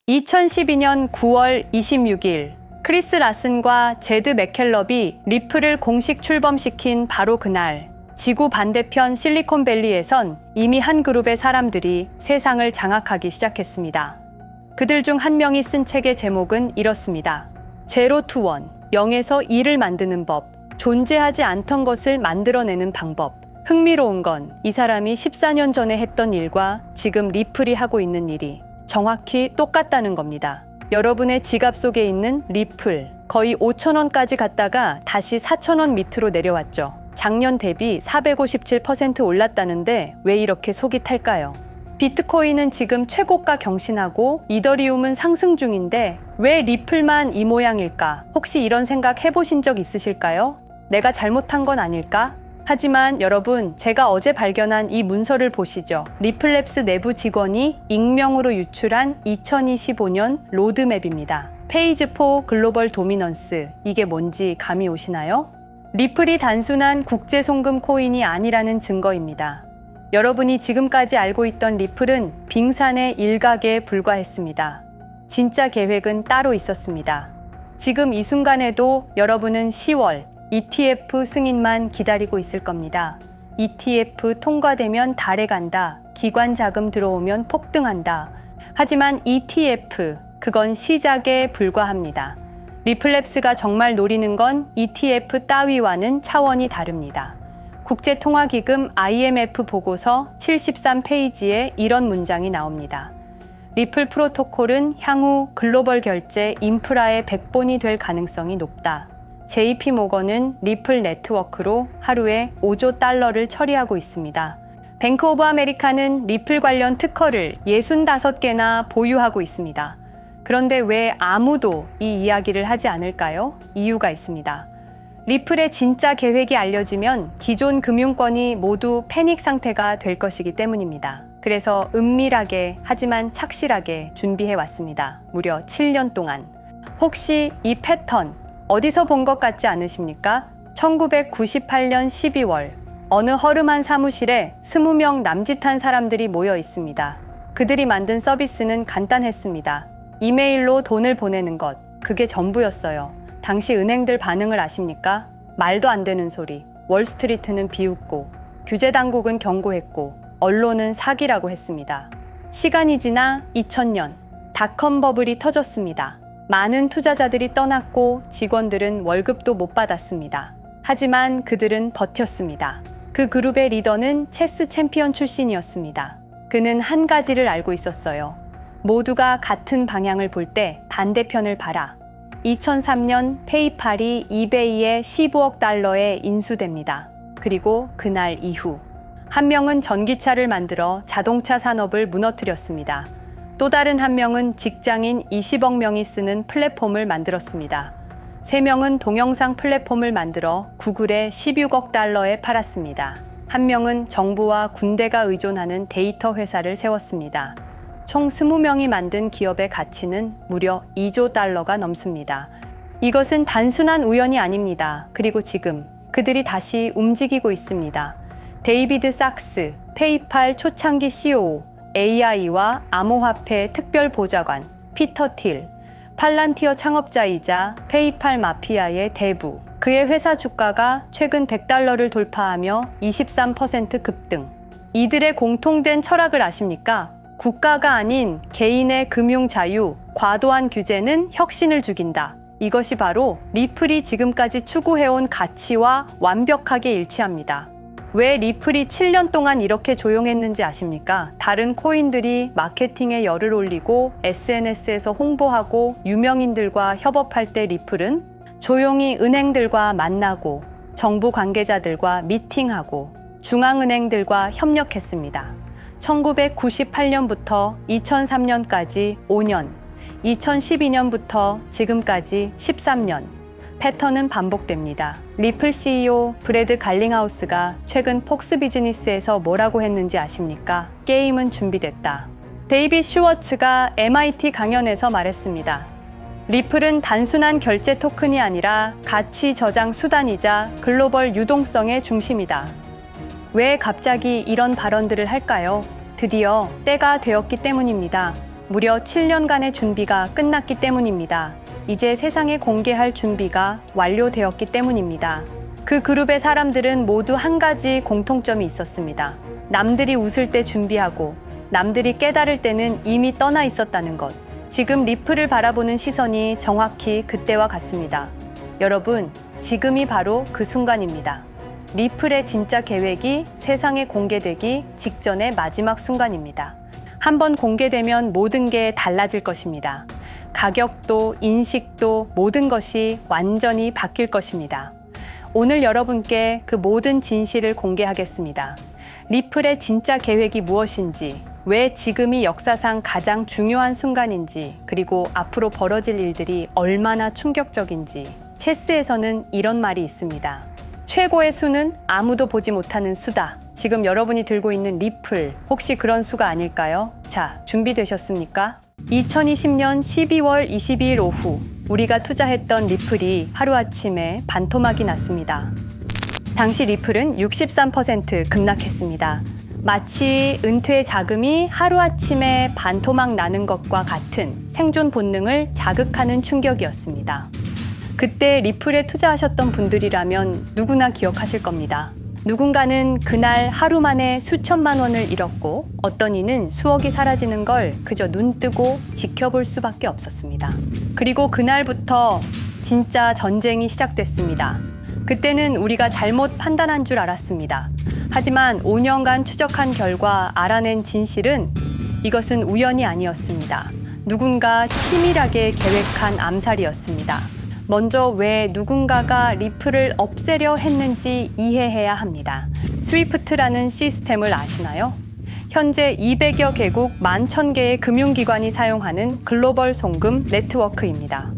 2012년 9월 26일 크리스 라슨과 제드 맥켈럽이 리플을 공식 출범시킨 바로 그날, 지구 반대편 실리콘밸리에선 이미 한 그룹의 사람들이 세상을 장악하기 시작했습니다. 그들 중 한 명이 쓴 책의 제목은 이렇습니다. 제로 투 원, 0에서 1을 만드는 법, 존재하지 않던 것을 만들어내는 방법. 흥미로운 건 이 사람이 14년 전에 했던 일과 지금 리플이 하고 있는 일이 정확히 똑같다는 겁니다. 여러분의 지갑 속에 있는 리플, 거의 5,000원까지 갔다가 다시 4,000원 밑으로 내려왔죠. 작년 대비 457% 올랐다는데 왜 이렇게 속이 탈까요? 비트코인은 지금 최고가 경신하고 이더리움은 상승 중인데 왜 리플만 이 모양일까? 혹시 이런 생각 해보신 적 있으실까요? 내가 잘못한 건 아닐까? 하지만 여러분, 제가 어제 발견한 이 문서를 보시죠. 리플랩스 내부 직원이 익명으로 유출한 2025년 로드맵입니다. 페이지 4 글로벌 도미넌스, 이게 뭔지 감이 오시나요? 리플이 단순한 국제 송금 코인이 아니라는 증거입니다. 여러분이 지금까지 알고 있던 리플은 빙산의 일각에 불과했습니다. 진짜 계획은 따로 있었습니다. 지금 이 순간에도 여러분은 10월 ETF 승인만 기다리고 있을 겁니다. ETF 통과되면 달에 간다. 기관 자금 들어오면 폭등한다. 하지만 ETF, 그건 시작에 불과합니다. 리플랩스가 정말 노리는 건 ETF 따위와는 차원이 다릅니다. 국제통화기금 IMF 보고서 73페이지에 이런 문장이 나옵니다. 리플 프로토콜은 향후 글로벌 결제 인프라의 백본이 될 가능성이 높다. JP 모건은 리플 네트워크로 하루에 5조 달러를 처리하고 있습니다. 뱅크 오브 아메리카는 리플 관련 특허를 65개나 보유하고 있습니다. 그런데 왜 아무도 이 이야기를 하지 않을까요? 이유가 있습니다. 리플의 진짜 계획이 알려지면 기존 금융권이 모두 패닉 상태가 될 것이기 때문입니다. 그래서 은밀하게 하지만 착실하게 준비해 왔습니다. 무려 7년 동안. 혹시 이 패턴 어디서 본 것 같지 않으십니까? 1998년 12월 어느 허름한 사무실에 20명 남짓한 사람들이 모여 있습니다. 그들이 만든 서비스는 간단했습니다. 이메일로 돈을 보내는 것, 그게 전부였어요. 당시 은행들 반응을 아십니까? 말도 안 되는 소리. 월스트리트는 비웃고, 규제 당국은 경고했고, 언론은 사기라고 했습니다. 시간이 지나 2000년, 닷컴 버블이 터졌습니다. 많은 투자자들이 떠났고 직원들은 월급도 못 받았습니다. 하지만 그들은 버텼습니다. 그 그룹의 리더는 체스 챔피언 출신이었습니다. 그는 한 가지를 알고 있었어요. 모두가 같은 방향을 볼 때 반대편을 봐라. 2003년 페이팔이 이베이에 15억 달러에 인수됩니다. 그리고 그날 이후 한 명은 전기차를 만들어 자동차 산업을 무너뜨렸습니다. 또 다른 한 명은 직장인 20억 명이 쓰는 플랫폼을 만들었습니다. 3명은 동영상 플랫폼을 만들어 구글에 16억 달러에 팔았습니다. 한 명은 정부와 군대가 의존하는 데이터 회사를 세웠습니다. 총 20명이 만든 기업의 가치는 무려 2조 달러가 넘습니다. 이것은 단순한 우연이 아닙니다. 그리고 지금 그들이 다시 움직이고 있습니다. 데이비드 sak스, 페이팔 초창기 COO, AI와 암호화폐 특별보좌관, 피터 틸, 팔란티어 창업자이자 페이팔 마피아의 대부. 그의 회사 주가가 최근 100달러를 돌파하며 23% 급등. 이들의 공통된 철학을 아십니까? 국가가 아닌 개인의 금융 자유, 과도한 규제는 혁신을 죽인다. 이것이 바로 리플이 지금까지 추구해온 가치와 완벽하게 일치합니다. 왜 리플이 7년 동안 이렇게 조용했는지 아십니까? 다른 코인들이 마케팅에 열을 올리고 SNS에서 홍보하고 유명인들과 협업할 때 리플은 조용히 은행들과 만나고 정부 관계자들과 미팅하고 중앙은행들과 협력했습니다. 1998년부터 2003년까지 5년, 2012년부터 지금까지 13년. 패턴은 반복됩니다. 리플 CEO 브래드 갈링하우스가 최근 폭스 비즈니스에서 뭐라고 했는지 아십니까? 게임은 준비됐다. 데이빗 슈워츠가 MIT 강연에서 말했습니다. 리플은 단순한 결제 토큰이 아니라 가치 저장 수단이자 글로벌 유동성의 중심이다. 왜 갑자기 이런 발언들을 할까요? 드디어 때가 되었기 때문입니다. 무려 7년간의 준비가 끝났기 때문입니다. 이제 세상에 공개할 준비가 완료되었기 때문입니다. 그 그룹의 사람들은 모두 한 가지 공통점이 있었습니다. 남들이 웃을 때 준비하고 남들이 깨달을 때는 이미 떠나 있었다는 것. 지금 리플을 바라보는 시선이 정확히 그때와 같습니다. 여러분, 지금이 바로 그 순간입니다. 리플의 진짜 계획이 세상에 공개되기 직전의 마지막 순간입니다. 한번 공개되면 모든 게 달라질 것입니다. 가격도, 인식도, 모든 것이 완전히 바뀔 것입니다. 오늘 여러분께 그 모든 진실을 공개하겠습니다. 리플의 진짜 계획이 무엇인지, 왜 지금이 역사상 가장 중요한 순간인지, 그리고 앞으로 벌어질 일들이 얼마나 충격적인지. 체스에서는 이런 말이 있습니다. 최고의 수는 아무도 보지 못하는 수다. 지금 여러분이 들고 있는 리플, 혹시 그런 수가 아닐까요? 자, 준비되셨습니까? 2020년 12월 22일 오후, 우리가 투자했던 리플이 하루아침에 반토막이 났습니다. 당시 리플은 63% 급락했습니다. 마치 은퇴 자금이 하루아침에 반토막 나는 것과 같은 생존 본능을 자극하는 충격이었습니다. 그때 리플에 투자하셨던 분들이라면 누구나 기억하실 겁니다. 누군가는 그날 하루 만에 수천만 원을 잃었고 어떤 이는 수억이 사라지는 걸 그저 눈 뜨고 지켜볼 수밖에 없었습니다. 그리고 그날부터 진짜 전쟁이 시작됐습니다. 그때는 우리가 잘못 판단한 줄 알았습니다. 하지만 5년간 추적한 결과 알아낸 진실은 이것은 우연이 아니었습니다. 누군가 치밀하게 계획한 암살이었습니다. 먼저 왜 누군가가 리플을 없애려 했는지 이해해야 합니다. 스위프트라는 시스템을 아시나요? 현재 200여 개국 11,000개의 금융기관이 사용하는 글로벌 송금 네트워크입니다.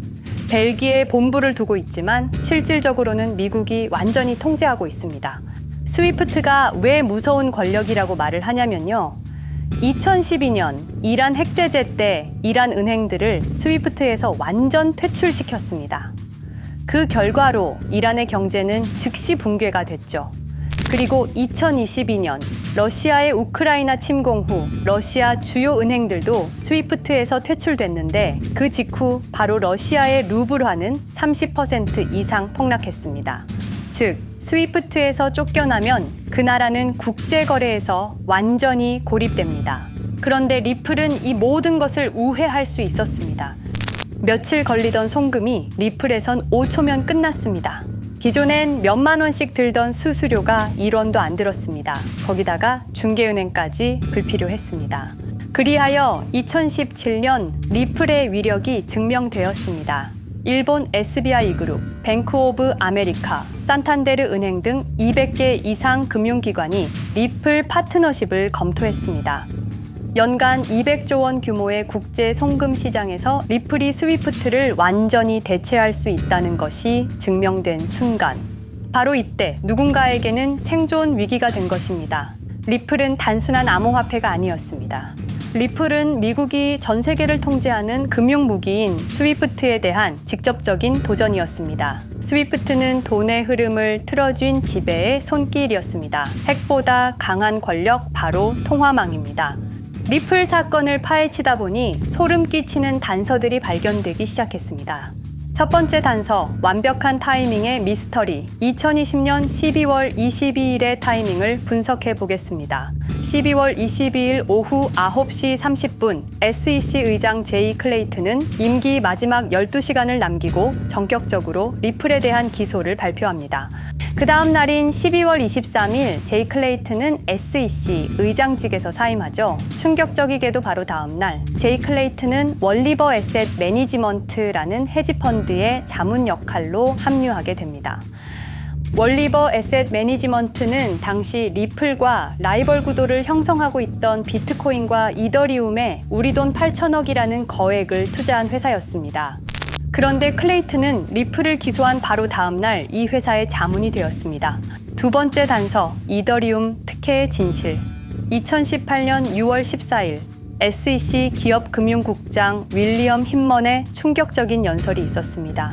벨기에에 본부를 두고 있지만 실질적으로는 미국이 완전히 통제하고 있습니다. 스위프트가 왜 무서운 권력이라고 말을 하냐면요. 2012년 이란 핵제재 때 이란 은행들을 스위프트에서 완전 퇴출시켰습니다. 그 결과로 이란의 경제는 즉시 붕괴가 됐죠. 그리고 2022년 러시아의 우크라이나 침공 후 러시아 주요 은행들도 스위프트에서 퇴출됐는데 그 직후 바로 러시아의 루블화는 30% 이상 폭락했습니다. 즉, 스위프트에서 쫓겨나면 그 나라는 국제거래에서 완전히 고립됩니다. 그런데 리플은 이 모든 것을 우회할 수 있었습니다. 며칠 걸리던 송금이 리플에선 5초면 끝났습니다. 기존엔 몇만 원씩 들던 수수료가 1원도 안 들었습니다. 거기다가 중개은행까지 불필요했습니다. 그리하여 2017년 리플의 위력이 증명되었습니다. 일본 SBI 그룹, 뱅크 오브 아메리카, 산탄데르 은행 등 200개 이상 금융기관이 리플 파트너십을 검토했습니다. 연간 200조 원 규모의 국제 송금 시장에서 리플이 스위프트를 완전히 대체할 수 있다는 것이 증명된 순간. 바로 이때 누군가에게는 생존 위기가 된 것입니다. 리플은 단순한 암호화폐가 아니었습니다. 리플은 미국이 전 세계를 통제하는 금융무기인 스위프트에 대한 직접적인 도전이었습니다. 스위프트는 돈의 흐름을 틀어쥔 지배의 손길이었습니다. 핵보다 강한 권력, 바로 통화망입니다. 리플 사건을 파헤치다 보니 소름 끼치는 단서들이 발견되기 시작했습니다. 첫 번째 단서, 완벽한 타이밍의 미스터리. 2020년 12월 22일의 타이밍을 분석해 보겠습니다. 12월 22일 오후 9시 30분, SEC 의장 제이 클레이튼은 임기 마지막 12시간을 남기고 전격적으로 리플에 대한 기소를 발표합니다. 그 다음 날인 12월 23일, 제이 클레이튼은 SEC 의장직에서 사임하죠. 충격적이게도 바로 다음 날, 제이 클레이튼은 월리버 에셋 매니지먼트라는 헤지펀드의 자문 역할로 합류하게 됩니다. 월리버 에셋 매니지먼트는 당시 리플과 라이벌 구도를 형성하고 있던 비트코인과 이더리움에 우리 돈 8천억이라는 거액을 투자한 회사였습니다. 그런데 클레이튼은 리플을 기소한 바로 다음 날 이 회사의 자문이 되었습니다. 두 번째 단서, 이더리움 특혜의 진실. 2018년 6월 14일, SEC 기업금융국장 윌리엄 힌먼의 충격적인 연설이 있었습니다.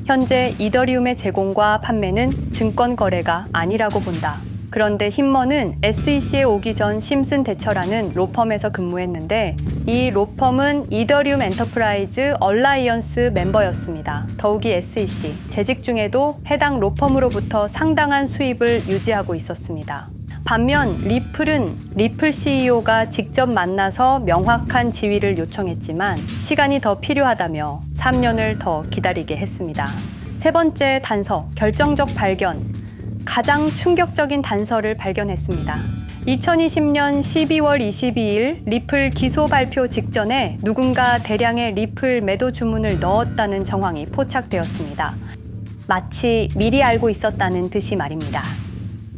현재 이더리움의 제공과 판매는 증권 거래가 아니라고 본다. 그런데 힘머는 SEC에 오기 전 심슨 대처라는 로펌에서 근무했는데 이 로펌은 이더리움 엔터프라이즈 얼라이언스 멤버였습니다. 더욱이 SEC, 재직 중에도 해당 로펌으로부터 상당한 수입을 유지하고 있었습니다. 반면 리플 CEO가 직접 만나서 명확한 지위를 요청했지만 시간이 더 필요하다며 3년을 더 기다리게 했습니다. 세 번째 단서, 결정적 발견. 가장 충격적인 단서를 발견했습니다. 2020년 12월 22일 리플 기소 발표 직전에 누군가 대량의 리플 매도 주문을 넣었다는 정황이 포착되었습니다. 마치 미리 알고 있었다는 듯이 말입니다.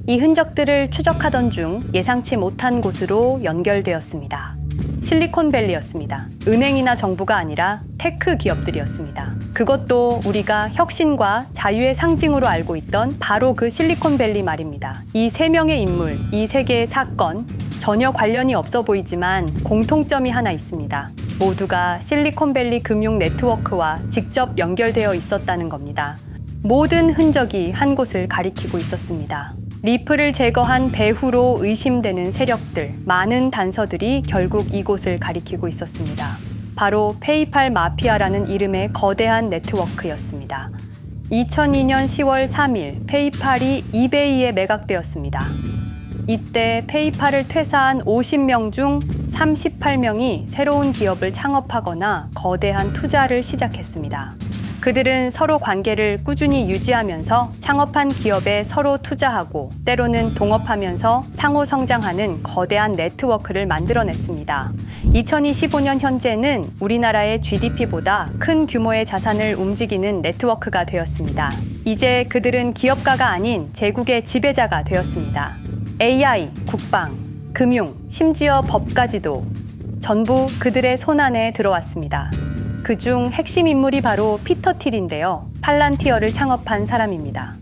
이 흔적들을 추적하던 중 예상치 못한 곳으로 연결되었습니다. 실리콘밸리였습니다. 은행이나 정부가 아니라 테크 기업들이었습니다. 그것도 우리가 혁신과 자유의 상징으로 알고 있던 바로 그 실리콘밸리 말입니다. 이 세 명의 인물, 이 세 개의 사건, 전혀 관련이 없어 보이지만 공통점이 하나 있습니다. 모두가 실리콘밸리 금융 네트워크와 직접 연결되어 있었다는 겁니다. 모든 흔적이 한 곳을 가리키고 있었습니다. 리플을 제거한 배후로 의심되는 세력들, 많은 단서들이 결국 이곳을 가리키고 있었습니다. 바로 페이팔 마피아라는 이름의 거대한 네트워크였습니다. 2002년 10월 3일 페이팔이 이베이에 매각되었습니다. 이때 페이팔을 퇴사한 50명 중 38명이 새로운 기업을 창업하거나 거대한 투자를 시작했습니다. 그들은 서로 관계를 꾸준히 유지하면서 창업한 기업에 서로 투자하고 때로는 동업하면서 상호 성장하는 거대한 네트워크를 만들어냈습니다. 2025년 현재는 우리나라의 GDP보다 큰 규모의 자산을 움직이는 네트워크가 되었습니다. 이제 그들은 기업가가 아닌 제국의 지배자가 되었습니다. AI, 국방, 금융, 심지어 법까지도 전부 그들의 손안에 들어왔습니다. 그중 핵심 인물이 바로 피터 틸인데요. 팔란티어를 창업한 사람입니다.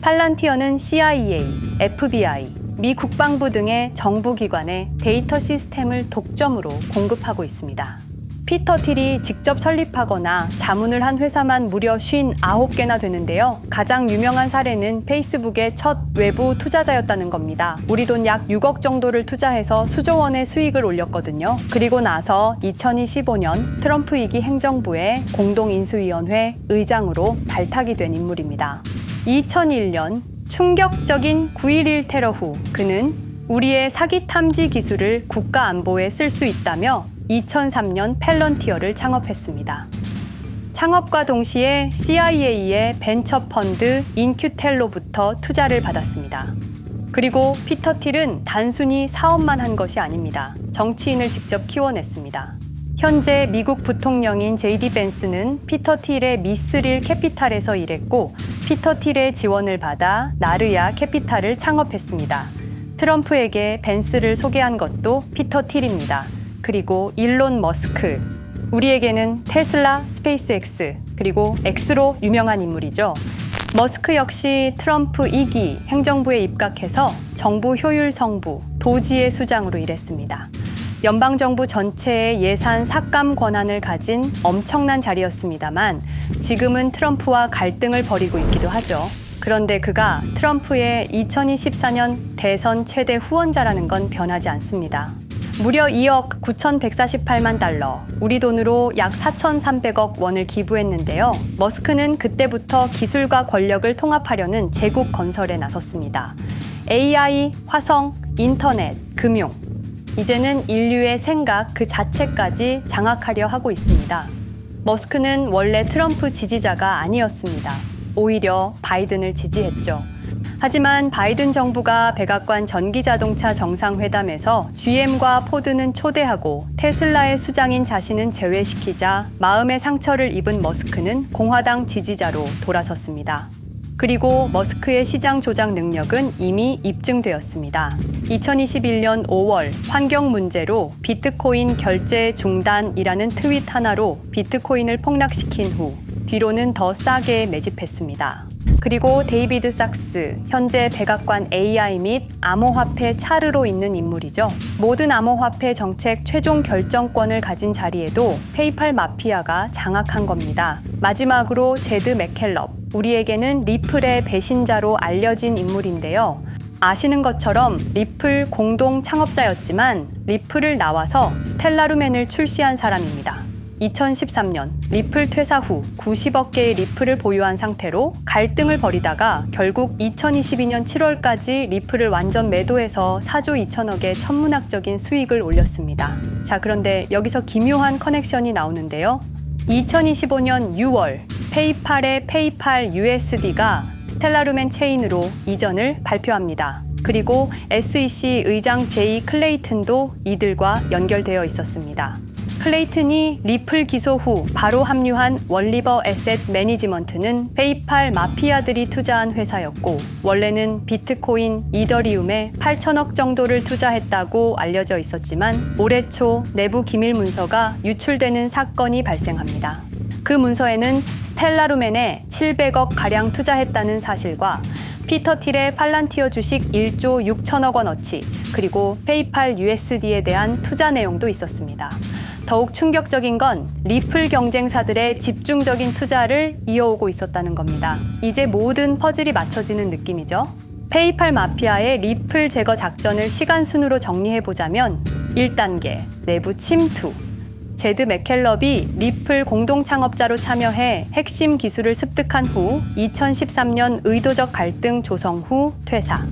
팔란티어는 CIA, FBI, 미 국방부 등의 정부기관에 데이터 시스템을 독점으로 공급하고 있습니다. 피터 틸이 직접 설립하거나 자문을 한 회사만 무려 59개나 되는데요. 가장 유명한 사례는 페이스북의 첫 외부 투자자였다는 겁니다. 우리 돈 약 6억 정도를 투자해서 수조 원의 수익을 올렸거든요. 그리고 나서 2025년 트럼프 2기 행정부의 공동인수위원회 의장으로 발탁이 된 인물입니다. 2001년 충격적인 9.11 테러 후 그는 우리의 사기 탐지 기술을 국가 안보에 쓸 수 있다며 2003년 펠런티어를 창업했습니다. 창업과 동시에 CIA의 벤처 펀드 인큐텔로부터 투자를 받았습니다. 그리고 피터 틸은 단순히 사업만 한 것이 아닙니다. 정치인을 직접 키워냈습니다. 현재 미국 부통령인 JD 벤스는 피터 틸의 미스릴 캐피탈에서 일했고 피터 틸의 지원을 받아 나르야 캐피탈을 창업했습니다. 트럼프에게 벤스를 소개한 것도 피터 틸입니다. 그리고 일론 머스크, 우리에게는 테슬라, 스페이스X, 그리고 X로 유명한 인물이죠. 머스크 역시 트럼프 2기 행정부에 입각해서 정부 효율 성부, 도지의 수장으로 일했습니다. 연방정부 전체의 예산 삭감 권한을 가진 엄청난 자리였습니다만 지금은 트럼프와 갈등을 벌이고 있기도 하죠. 그런데 그가 트럼프의 2024년 대선 최대 후원자라는 건 변하지 않습니다. 무려 2억 9,148만 달러, 우리 돈으로 약 4,300억 원을 기부했는데요. 머스크는 그때부터 기술과 권력을 통합하려는 제국 건설에 나섰습니다. AI, 화성, 인터넷, 금융. 이제는 인류의 생각 그 자체까지 장악하려 하고 있습니다. 머스크는 원래 트럼프 지지자가 아니었습니다. 오히려 바이든을 지지했죠. 하지만 바이든 정부가 백악관 전기자동차 정상회담에서 GM과 포드는 초대하고 테슬라의 수장인 자신은 제외시키자 마음의 상처를 입은 머스크는 공화당 지지자로 돌아섰습니다. 그리고 머스크의 시장 조작 능력은 이미 입증되었습니다. 2021년 5월 환경 문제로 비트코인 결제 중단이라는 트윗 하나로 비트코인을 폭락시킨 후 뒤로는 더 싸게 매집했습니다. 그리고 데이비드 sak스, 현재 백악관 AI 및 암호화폐 차르로 있는 인물이죠. 모든 암호화폐 정책 최종 결정권을 가진 자리에도 페이팔 마피아가 장악한 겁니다. 마지막으로 제드 맥켈럽, 우리에게는 리플의 배신자로 알려진 인물인데요. 아시는 것처럼 리플 공동 창업자였지만 리플을 나와서 스텔라루멘을 출시한 사람입니다. 2013년 리플 퇴사 후 90억 개의 리플을 보유한 상태로 갈등을 벌이다가 결국 2022년 7월까지 리플을 완전 매도해서 4조 2천억의 천문학적인 수익을 올렸습니다. 자, 그런데 여기서 기묘한 커넥션이 나오는데요. 2025년 6월 페이팔의 페이팔 USD가 스텔라루멘 체인으로 이전을 발표합니다. 그리고 SEC 의장 제이 클레이튼도 이들과 연결되어 있었습니다. 클레이튼이 리플 기소 후 바로 합류한 월리버 에셋 매니지먼트는 페이팔 마피아들이 투자한 회사였고 원래는 비트코인, 이더리움에 8천억 정도를 투자했다고 알려져 있었지만 올해 초 내부 기밀 문서가 유출되는 사건이 발생합니다. 그 문서에는 스텔라루멘에 700억 가량 투자했다는 사실과 피터 틸의 팔란티어 주식 1조 6천억 원어치 그리고 페이팔 USD에 대한 투자 내용도 있었습니다. 더욱 충격적인 건 리플 경쟁사들의 집중적인 투자를 이어오고 있었다는 겁니다. 이제 모든 퍼즐이 맞춰지는 느낌이죠. 페이팔 마피아의 리플 제거 작전을 시간 순으로 정리해보자면 1단계, 내부 침투. 제드 맥켈럽이 리플 공동 창업자로 참여해 핵심 기술을 습득한 후 2013년 의도적 갈등 조성 후 퇴사.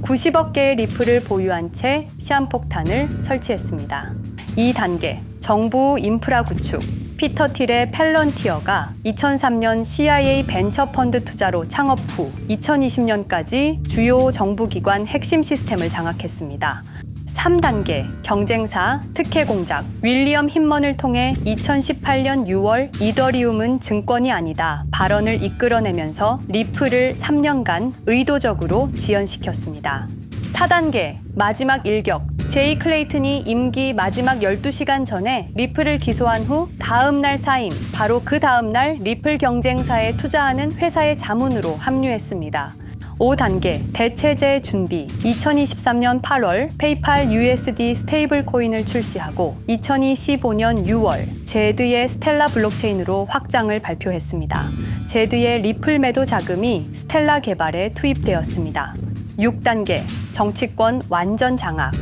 90억 개의 리플을 보유한 채 시한폭탄을 설치했습니다. 2단계, 정부 인프라 구축. 피터 틸의 팔런티어가 2003년 CIA 벤처 펀드 투자로 창업 후 2020년까지 주요 정부기관 핵심 시스템을 장악했습니다. 3단계, 경쟁사 특혜 공작. 윌리엄 힌먼을 통해 2018년 6월 이더리움은 증권이 아니다 발언을 이끌어내면서 리플을 3년간 의도적으로 지연시켰습니다. 4단계, 마지막 일격. 제이 클레이튼이 임기 마지막 12시간 전에 리플을 기소한 후 다음 날 사임, 바로 그 다음 날 리플 경쟁사에 투자하는 회사의 자문으로 합류했습니다. 5단계, 대체제 준비. 2023년 8월 페이팔 USD 스테이블 코인을 출시하고 2025년 6월 제드의 스텔라 블록체인으로 확장을 발표했습니다. 제드의 리플 매도 자금이 스텔라 개발에 투입되었습니다. 6단계, 정치권 완전 장악.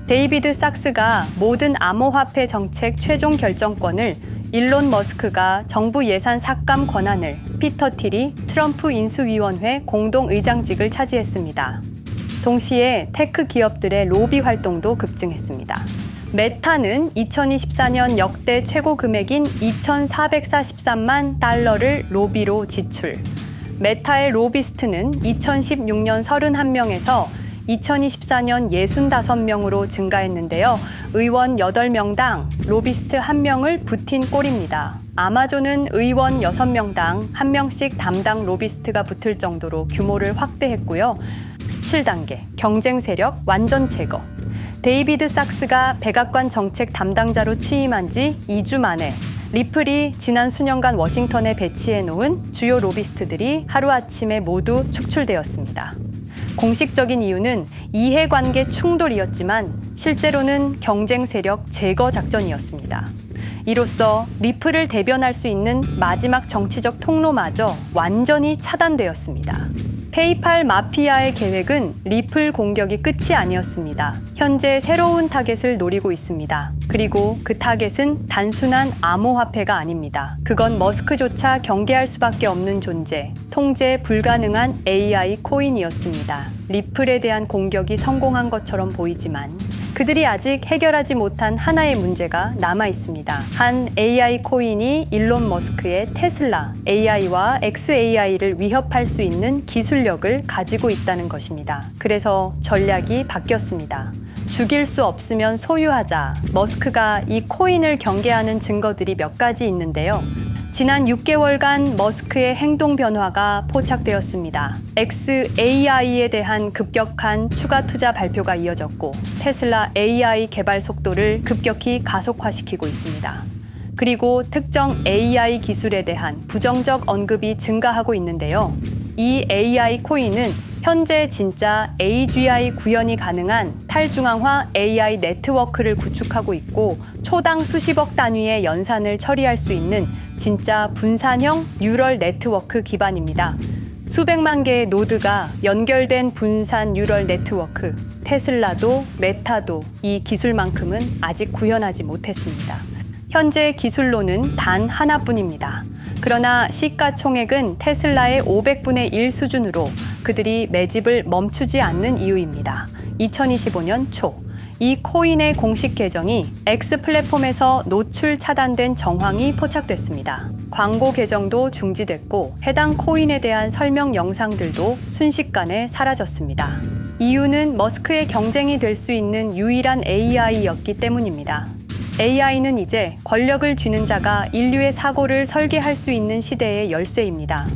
데이비드 sak스가 모든 암호화폐 정책 최종 결정권을, 일론 머스크가 정부 예산 삭감 권한을, 피터 틸이 트럼프 인수위원회 공동의장직을 차지했습니다. 동시에 테크 기업들의 로비 활동도 급증했습니다. 메타는 2024년 역대 최고 금액인 2,443만 달러를 로비로 지출. 메타의 로비스트는 2016년 31명에서 2024년 65명으로 증가했는데요. 의원 8명당 로비스트 1명을 붙인 꼴입니다. 아마존은 의원 6명당 1명씩 담당 로비스트가 붙을 정도로 규모를 확대했고요. 7단계, 경쟁 세력 완전 제거. 데이비드 sak스가 백악관 정책 담당자로 취임한 지 2주 만에 리플이 지난 수년간 워싱턴에 배치해 놓은 주요 로비스트들이 하루아침에 모두 축출되었습니다. 공식적인 이유는 이해관계 충돌이었지만 실제로는 경쟁 세력 제거 작전이었습니다. 이로써 리플을 대변할 수 있는 마지막 정치적 통로마저 완전히 차단되었습니다. 페이팔 마피아의 계획은 리플 공격이 끝이 아니었습니다. 현재 새로운 타겟을 노리고 있습니다. 그리고 그 타겟은 단순한 암호화폐가 아닙니다. 그건 머스크조차 경계할 수밖에 없는 존재, 통제 불가능한 AI 코인이었습니다. 리플에 대한 공격이 성공한 것처럼 보이지만 그들이 아직 해결하지 못한 하나의 문제가 남아 있습니다. 한 AI 코인이 일론 머스크의 테슬라 AI와 XAI를 위협할 수 있는 기술력을 가지고 있다는 것입니다. 그래서 전략이 바뀌었습니다. 죽일 수 없으면 소유하자. 머스크가 이 코인을 경계하는 증거들이 몇 가지 있는데요. 지난 6개월간 머스크의 행동 변화가 포착되었습니다. XAI에 대한 급격한 추가 투자 발표가 이어졌고 테슬라 AI 개발 속도를 급격히 가속화시키고 있습니다. 그리고 특정 AI 기술에 대한 부정적 언급이 증가하고 있는데요. 이 AI 코인은 현재 진짜 AGI 구현이 가능한 탈중앙화 AI 네트워크를 구축하고 있고 초당 수십억 단위의 연산을 처리할 수 있는 진짜 분산형 뉴럴 네트워크 기반입니다. 수백만 개의 노드가 연결된 분산 뉴럴 네트워크, 테슬라도 메타도 이 기술만큼은 아직 구현하지 못했습니다. 현재 기술로는 단 하나뿐입니다. 그러나 시가총액은 테슬라의 500분의 1 수준으로 그들이 매집을 멈추지 않는 이유입니다. 2025년 초, 이 코인의 공식 계정이 X 플랫폼에서 노출 차단된 정황이 포착됐습니다. 광고 계정도 중지됐고 해당 코인에 대한 설명 영상들도 순식간에 사라졌습니다. 이유는 머스크의 경쟁이 될 수 있는 유일한 AI였기 때문입니다. AI는 이제 권력을 쥐는 자가 인류의 사고를 설계할 수 있는 시대의 열쇠입니다.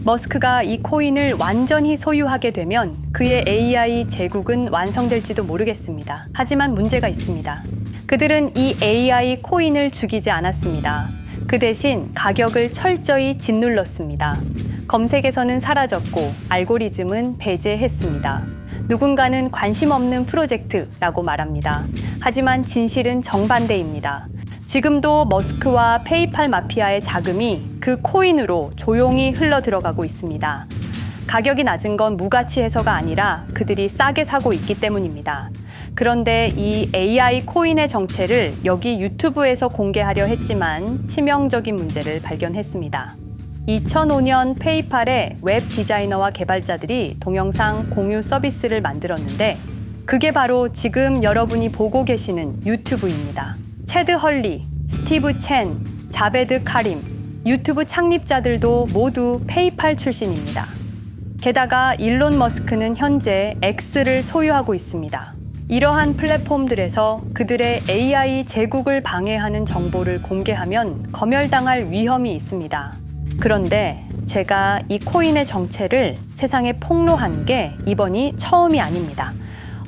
머스크가 이 코인을 완전히 소유하게 되면 그의 AI 제국은 완성될지도 모르겠습니다. 하지만 문제가 있습니다. 그들은 이 AI 코인을 죽이지 않았습니다. 그 대신 가격을 철저히 짓눌렀습니다. 검색에서는 사라졌고 알고리즘은 배제했습니다. 누군가는 관심 없는 프로젝트라고 말합니다. 하지만 진실은 정반대입니다. 지금도 머스크와 페이팔 마피아의 자금이 그 코인으로 조용히 흘러 들어가고 있습니다. 가격이 낮은 건 무가치해서가 아니라 그들이 싸게 사고 있기 때문입니다. 그런데 이 AI 코인의 정체를 여기 유튜브에서 공개하려 했지만 치명적인 문제를 발견했습니다. 2005년 페이팔의 웹 디자이너와 개발자들이 동영상 공유 서비스를 만들었는데 그게 바로 지금 여러분이 보고 계시는 유튜브입니다. 체드 헐리, 스티브 첸, 자베드 카림, 유튜브 창립자들도 모두 페이팔 출신입니다. 게다가 일론 머스크는 현재 X를 소유하고 있습니다. 이러한 플랫폼들에서 그들의 AI 제국을 방해하는 정보를 공개하면 검열당할 위험이 있습니다. 그런데 제가 이 코인의 정체를 세상에 폭로한 게 이번이 처음이 아닙니다.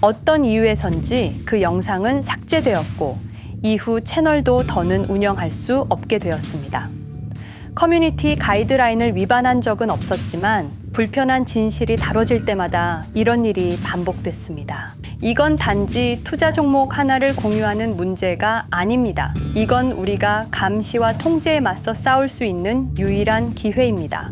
어떤 이유에선지 그 영상은 삭제되었고 이후 채널도 더는 운영할 수 없게 되었습니다. 커뮤니티 가이드라인을 위반한 적은 없었지만 불편한 진실이 다뤄질 때마다 이런 일이 반복됐습니다. 이건 단지 투자 종목 하나를 공유하는 문제가 아닙니다. 이건 우리가 감시와 통제에 맞서 싸울 수 있는 유일한 기회입니다.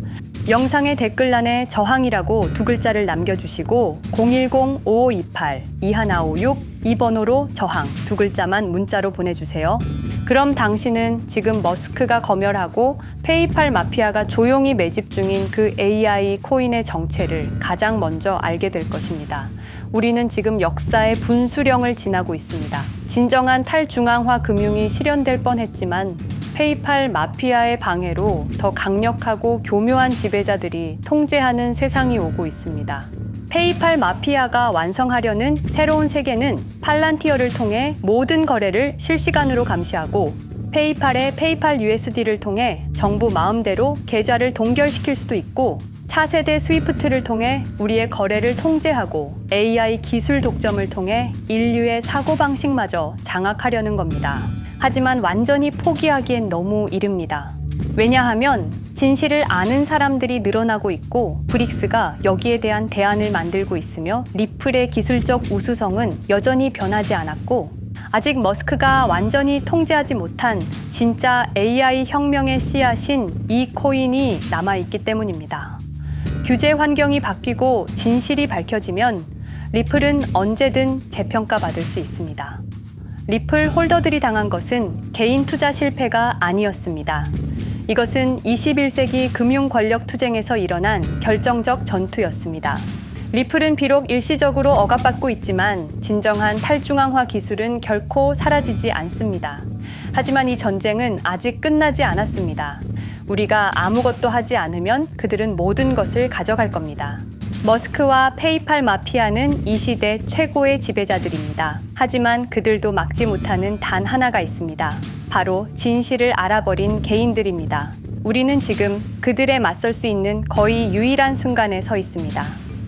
영상의 댓글란에 저항이라고 두 글자를 남겨주시고 010-5528-2156 이 번호로 저항 두 글자만 문자로 보내주세요. 그럼 당신은 지금 머스크가 검열하고 페이팔 마피아가 조용히 매집 중인 그 AI 코인의 정체를 가장 먼저 알게 될 것입니다. 우리는 지금 역사의 분수령을 지나고 있습니다. 진정한 탈중앙화 금융이 실현될 뻔했지만 페이팔 마피아의 방해로 더 강력하고 교묘한 지배자들이 통제하는 세상이 오고 있습니다. 페이팔 마피아가 완성하려는 새로운 세계는 팔란티어를 통해 모든 거래를 실시간으로 감시하고 페이팔의 페이팔 USD를 통해 정부 마음대로 계좌를 동결시킬 수도 있고 차세대 스위프트를 통해 우리의 거래를 통제하고 AI 기술 독점을 통해 인류의 사고방식마저 장악하려는 겁니다. 하지만 완전히 포기하기엔 너무 이릅니다. 왜냐하면 진실을 아는 사람들이 늘어나고 있고 브릭스가 여기에 대한 대안을 만들고 있으며 리플의 기술적 우수성은 여전히 변하지 않았고 아직 머스크가 완전히 통제하지 못한 진짜 AI 혁명의 씨앗인 이 코인이 남아있기 때문입니다. 규제 환경이 바뀌고 진실이 밝혀지면 리플은 언제든 재평가받을 수 있습니다. 리플 홀더들이 당한 것은 개인 투자 실패가 아니었습니다. 이것은 21세기 금융 권력 투쟁에서 일어난 결정적 전투였습니다. 리플은 비록 일시적으로 억압받고 있지만 진정한 탈중앙화 기술은 결코 사라지지 않습니다. 하지만 이 전쟁은 아직 끝나지 않았습니다. 우리가 아무것도 하지 않으면 그들은 모든 것을 가져갈 겁니다. 머스크와 페이팔 마피아는 이 시대 최고의 지배자들입니다. 하지만 그들도 막지 못하는 단 하나가 있습니다. 바로 진실을 알아버린 개인들입니다. 우리는 지금 그들에 맞설 수 있는 거의 유일한 순간에 서 있습니다.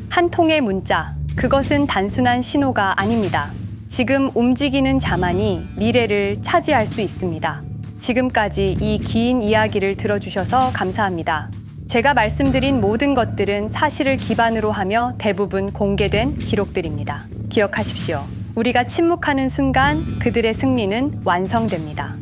한 통의 문자, 그것은 단순한 신호가 아닙니다. 지금 움직이는 자만이 미래를 차지할 수 있습니다. 지금까지 이 긴 이야기를 들어주셔서 감사합니다. 제가 말씀드린 모든 것들은 사실을 기반으로 하며 대부분 공개된 기록들입니다. 기억하십시오. 우리가 침묵하는 순간 그들의 승리는 완성됩니다.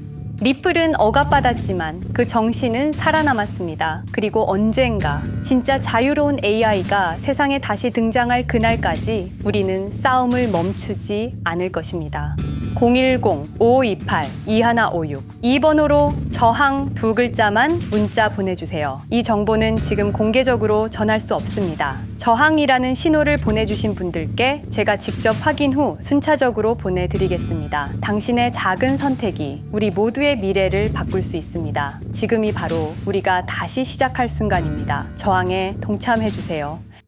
리플은 억압받았지만 그 정신은 살아남았습니다. 그리고 언젠가 진짜 자유로운 AI가 세상에 다시 등장할 그날까지 우리는 싸움을 멈추지 않을 것입니다. 010-5528-2156 이 번호로 저항 두 글자만 문자 보내주세요. 이 정보는 지금 공개적으로 전할 수 없습니다. 저항이라는 신호를 보내주신 분들께 제가 직접 확인 후 순차적으로 보내드리겠습니다. 당신의 작은 선택이 우리 모두의 미래를 바꿀 수 있습니다. 지금이 바로 우리가 다시 시작할 순간입니다. 저항에 동참해주세요.